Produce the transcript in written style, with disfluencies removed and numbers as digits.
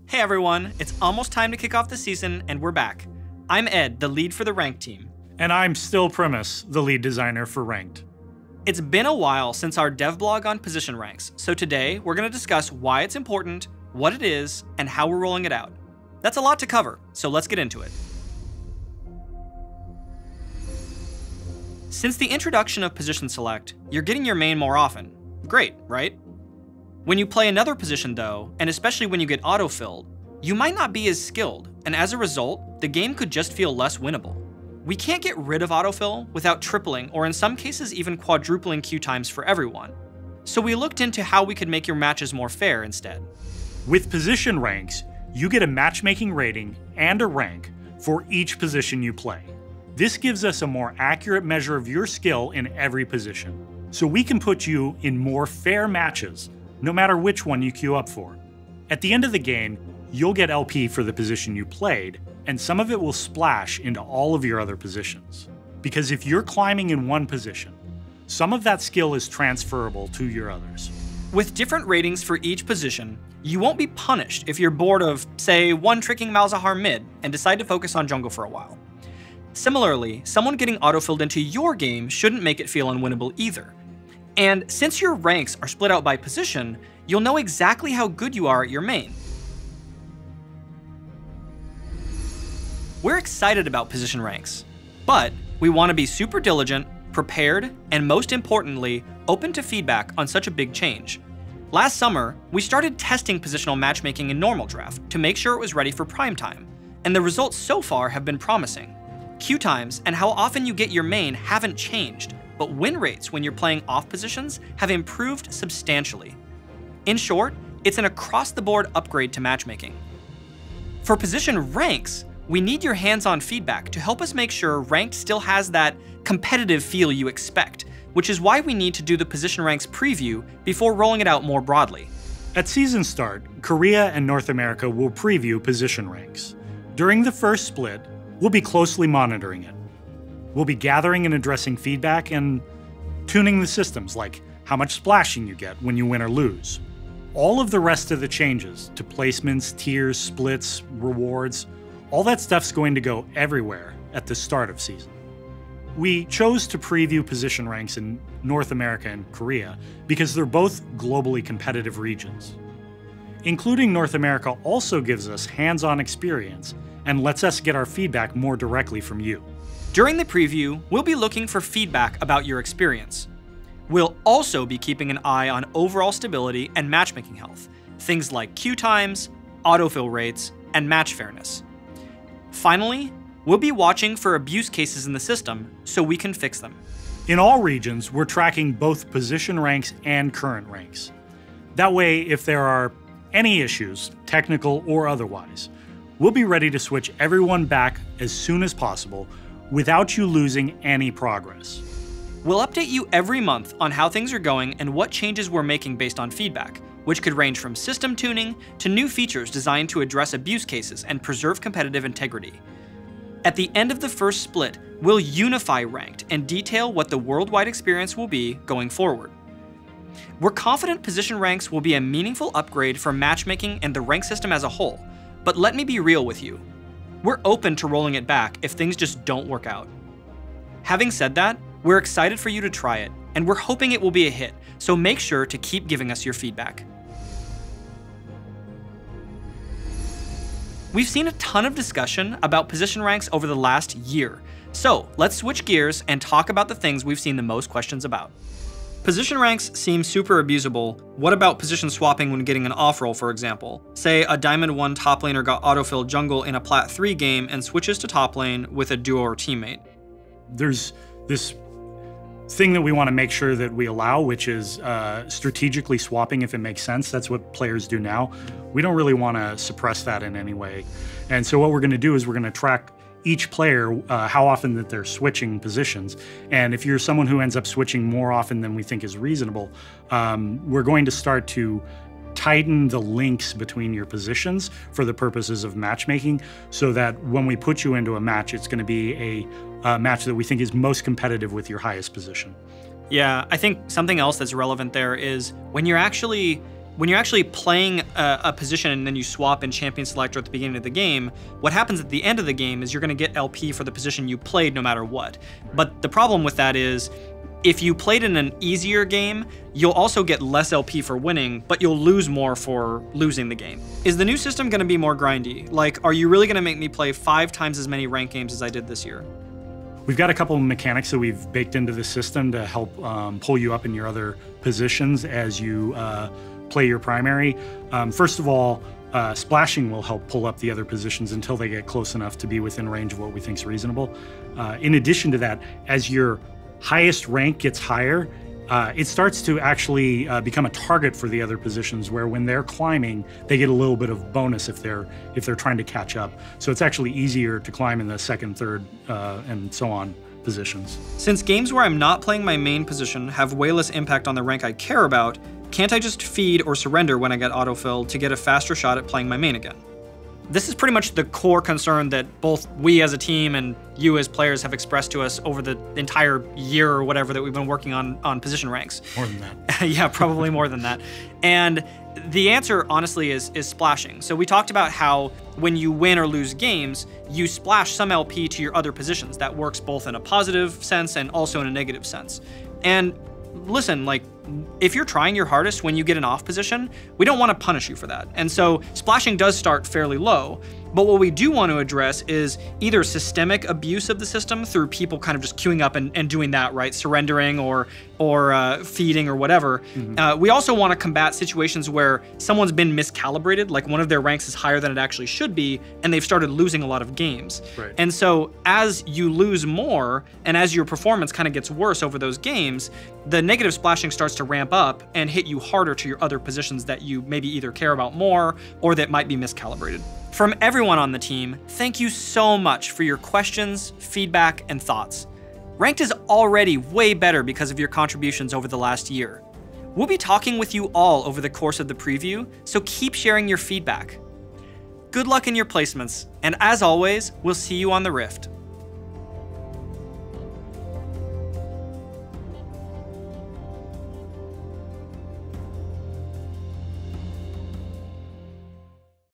Hey everyone, it's almost time to kick off the season and we're back. I'm Ed, the lead for the Ranked team. And I'm still Primus, the lead designer for Ranked. It's been a while since our dev blog on position ranks, so today we're going to discuss why it's important, what it is, and how we're rolling it out. That's a lot to cover, so let's get into it. Since the introduction of position select, you're getting your main more often. Great, right? When you play another position though, and especially when you get auto-filled, you might not be as skilled, and as a result, the game could just feel less winnable. We can't get rid of autofill without tripling or in some cases even quadrupling queue times for everyone. So we looked into how we could make your matches more fair instead. With position ranks, you get a matchmaking rating and a rank for each position you play. This gives us a more accurate measure of your skill in every position, so we can put you in more fair matches, no matter which one you queue up for. At the end of the game, you'll get LP for the position you played, and some of it will splash into all of your other positions. Because if you're climbing in one position, some of that skill is transferable to your others. With different ratings for each position, you won't be punished if you're bored of, say, one-tricking Malzahar mid and decide to focus on jungle for a while. Similarly, someone getting autofilled into your game shouldn't make it feel unwinnable either. And since your ranks are split out by position, you'll know exactly how good you are at your main. We're excited about position ranks, but we want to be super diligent, prepared, and most importantly, open to feedback on such a big change. Last summer, we started testing positional matchmaking in normal draft to make sure it was ready for prime time, and the results so far have been promising. Queue times and how often you get your main haven't changed, but win rates when you're playing off positions have improved substantially. In short, it's an across-the-board upgrade to matchmaking. For position ranks, we need your hands-on feedback to help us make sure Ranked still has that competitive feel you expect, which is why we need to do the position ranks preview before rolling it out more broadly. At season start, Korea and North America will preview position ranks. During the first split, we'll be closely monitoring it. We'll be gathering and addressing feedback and tuning the systems, like how much splashing you get when you win or lose. All of the rest of the changes to placements, tiers, splits, rewards, all that stuff's going to go everywhere at the start of season. We chose to preview position ranks in North America and Korea because they're both globally competitive regions. Including North America also gives us hands-on experience and lets us get our feedback more directly from you. During the preview, we'll be looking for feedback about your experience. We'll also be keeping an eye on overall stability and matchmaking health, things like queue times, autofill rates, and match fairness. Finally, we'll be watching for abuse cases in the system so we can fix them. In all regions, we're tracking both position ranks and current ranks. That way, if there are any issues, technical or otherwise, we'll be ready to switch everyone back as soon as possible without you losing any progress. We'll update you every month on how things are going and what changes we're making based on feedback, which could range from system tuning to new features designed to address abuse cases and preserve competitive integrity. At the end of the first split, we'll unify Ranked and detail what the worldwide experience will be going forward. We're confident position ranks will be a meaningful upgrade for matchmaking and the rank system as a whole, but let me be real with you. We're open to rolling it back if things just don't work out. Having said that, we're excited for you to try it, and we're hoping it will be a hit, so make sure to keep giving us your feedback. We've seen a ton of discussion about position ranks over the last year, so let's switch gears and talk about the things we've seen the most questions about. Position ranks seem super abusable. What about position swapping when getting an off roll, for example? Say a Diamond 1 top laner got autofilled jungle in a Plat 3 game and switches to top lane with a duo or teammate. There's this thing that we want to make sure that we allow, which is strategically swapping if it makes sense. That's what players do now. We don't really want to suppress that in any way. And so what we're going to do is we're going to track each player, how often that they're switching positions. And if you're someone who ends up switching more often than we think is reasonable, we're going to start to tighten the links between your positions for the purposes of matchmaking, so that when we put you into a match, it's going to be a match that we think is most competitive with your highest position. Yeah, I think something else that's relevant there is when you're actually when you're actually playing a position and then you swap in champion selector at the beginning of the game, what happens at the end of the game is you're going to get LP for the position you played no matter what. But the problem with that is, if you played in an easier game, you'll also get less LP for winning, but you'll lose more for losing the game. Is the new system going to be more grindy? Like, are you really going to make me play 5 times as many ranked games as I did this year? We've got a couple of mechanics that we've baked into the system to help pull you up in your other positions as you play your primary. First of all, splashing will help pull up the other positions until they get close enough to be within range of what we think is reasonable. In addition to that, as your highest rank gets higher, it starts to actually become a target for the other positions, where when they're climbing, they get a little bit of bonus if they're trying to catch up. So it's actually easier to climb in the second, third, and so on positions. Since games where I'm not playing my main position have way less impact on the rank I care about, can't I just feed or surrender when I get autofilled to get a faster shot at playing my main again? This is pretty much the core concern that both we as a team and you as players have expressed to us over the entire year or whatever that we've been working on position ranks. More than that. Yeah, probably more than that. And the answer, honestly, is splashing. So we talked about how when you win or lose games, you splash some LP to your other positions. That works both in a positive sense and also in a negative sense. And listen, like, if you're trying your hardest when you get an off position, we don't want to punish you for that. And so splashing does start fairly low, but what we do want to address is either systemic abuse of the system through people kind of just queuing up and doing that, right? Surrendering or feeding or whatever. We also want to combat situations where someone's been miscalibrated, like one of their ranks is higher than it actually should be, and they've started losing a lot of games. Right. And so as you lose more, and as your performance kind of gets worse over those games, the negative splashing starts to ramp up and hit you harder to your other positions that you maybe either care about more or that might be miscalibrated. From everyone on the team, thank you so much for your questions, feedback, and thoughts. Ranked is already way better because of your contributions over the last year. We'll be talking with you all over the course of the preview, so keep sharing your feedback. Good luck in your placements, and as always, we'll see you on the Rift.